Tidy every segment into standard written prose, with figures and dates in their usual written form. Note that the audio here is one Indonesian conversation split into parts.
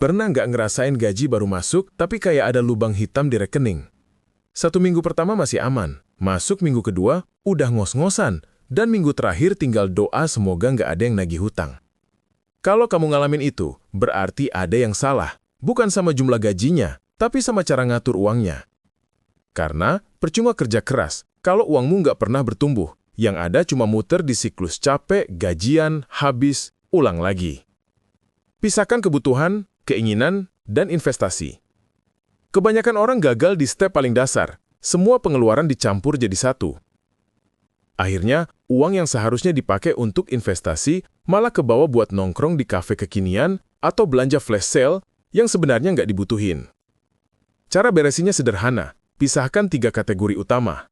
Pernah nggak ngerasain gaji baru masuk, tapi kayak ada lubang hitam di rekening? 1 minggu pertama masih aman, masuk minggu kedua, udah ngos-ngosan, dan minggu terakhir tinggal doa semoga nggak ada yang nagih hutang. Kalau kamu ngalamin itu, berarti ada yang salah. Bukan sama jumlah gajinya, tapi sama cara ngatur uangnya. Karena percuma kerja keras, kalau uangmu nggak pernah bertumbuh, yang ada cuma muter di siklus capek, gajian, habis, ulang lagi. Pisahkan kebutuhan, keinginan, dan investasi. Kebanyakan orang gagal di step paling dasar. Semua pengeluaran dicampur jadi satu. Akhirnya, uang yang seharusnya dipakai untuk investasi malah kebawa buat nongkrong di kafe kekinian atau belanja flash sale yang sebenarnya nggak dibutuhin. Cara beresinnya sederhana, pisahkan 3 kategori utama.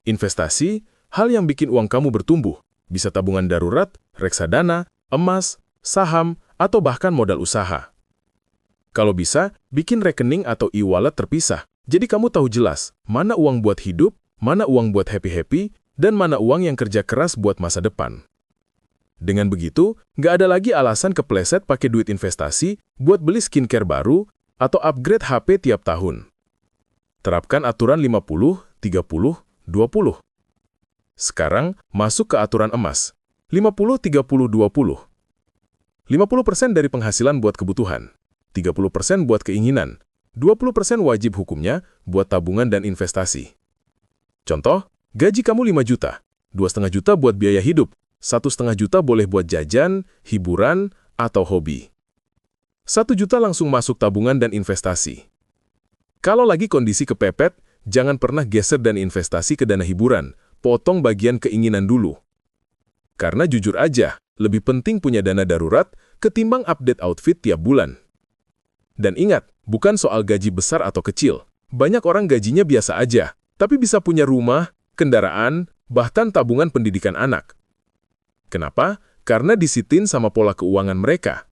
Investasi, hal yang bikin uang kamu bertumbuh, bisa tabungan darurat, reksadana, emas, saham, atau bahkan modal usaha. Kalau bisa, bikin rekening atau e-wallet terpisah, jadi kamu tahu jelas mana uang buat hidup, mana uang buat happy-happy, dan mana uang yang kerja keras buat masa depan. Dengan begitu, nggak ada lagi alasan kepleset pakai duit investasi buat beli skincare baru atau upgrade HP tiap tahun. Terapkan aturan 50, 30, 20. Sekarang, masuk ke aturan emas. 50, 30, 20. 50% dari penghasilan buat kebutuhan. 30% buat keinginan, 20% wajib hukumnya buat tabungan dan investasi. Contoh, gaji kamu 5 juta, 2,5 juta buat biaya hidup, 1,5 juta boleh buat jajan, hiburan, atau hobi. 1 juta langsung masuk tabungan dan investasi. Kalau lagi kondisi kepepet, jangan pernah geser dan investasi ke dana hiburan, potong bagian keinginan dulu. Karena jujur aja, lebih penting punya dana darurat ketimbang update outfit tiap bulan. Dan ingat, bukan soal gaji besar atau kecil. Banyak orang gajinya biasa aja, tapi bisa punya rumah, kendaraan, bahkan tabungan pendidikan anak. Kenapa? Karena disiplin sama pola keuangan mereka.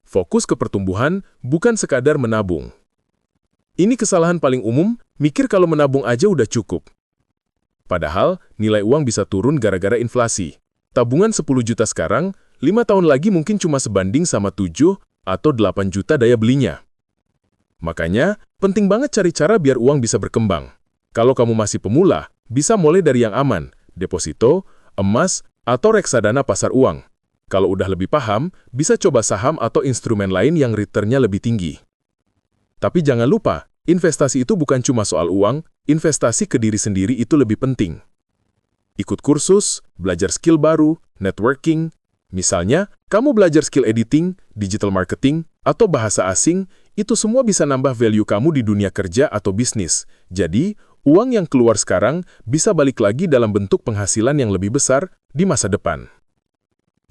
Fokus ke pertumbuhan, bukan sekadar menabung. Ini kesalahan paling umum, mikir kalau menabung aja udah cukup. Padahal, nilai uang bisa turun gara-gara inflasi. Tabungan 10 juta sekarang, 5 tahun lagi mungkin cuma sebanding sama 7 atau 8 juta daya belinya. Makanya, penting banget cari cara biar uang bisa berkembang. Kalau kamu masih pemula, bisa mulai dari yang aman, deposito, emas, atau reksadana pasar uang. Kalau udah lebih paham, bisa coba saham atau instrumen lain yang return-nya lebih tinggi. Tapi jangan lupa, investasi itu bukan cuma soal uang, investasi ke diri sendiri itu lebih penting. Ikut kursus, belajar skill baru, networking. Misalnya, kamu belajar skill editing, digital marketing, atau bahasa asing, itu semua bisa nambah value kamu di dunia kerja atau bisnis. Jadi, uang yang keluar sekarang bisa balik lagi dalam bentuk penghasilan yang lebih besar di masa depan.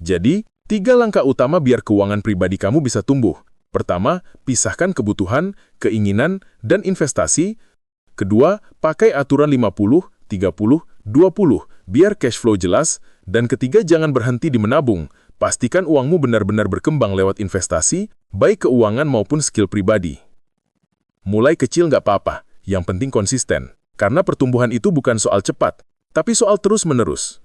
Jadi, 3 langkah utama biar keuangan pribadi kamu bisa tumbuh. Pertama, pisahkan kebutuhan, keinginan, dan investasi. Kedua, pakai aturan 50, 30, 20, biar cash flow jelas. Dan ketiga, jangan berhenti di menabung. Pastikan uangmu benar-benar berkembang lewat investasi, baik keuangan maupun skill pribadi. Mulai kecil nggak apa-apa, yang penting konsisten. Karena pertumbuhan itu bukan soal cepat, tapi soal terus-menerus.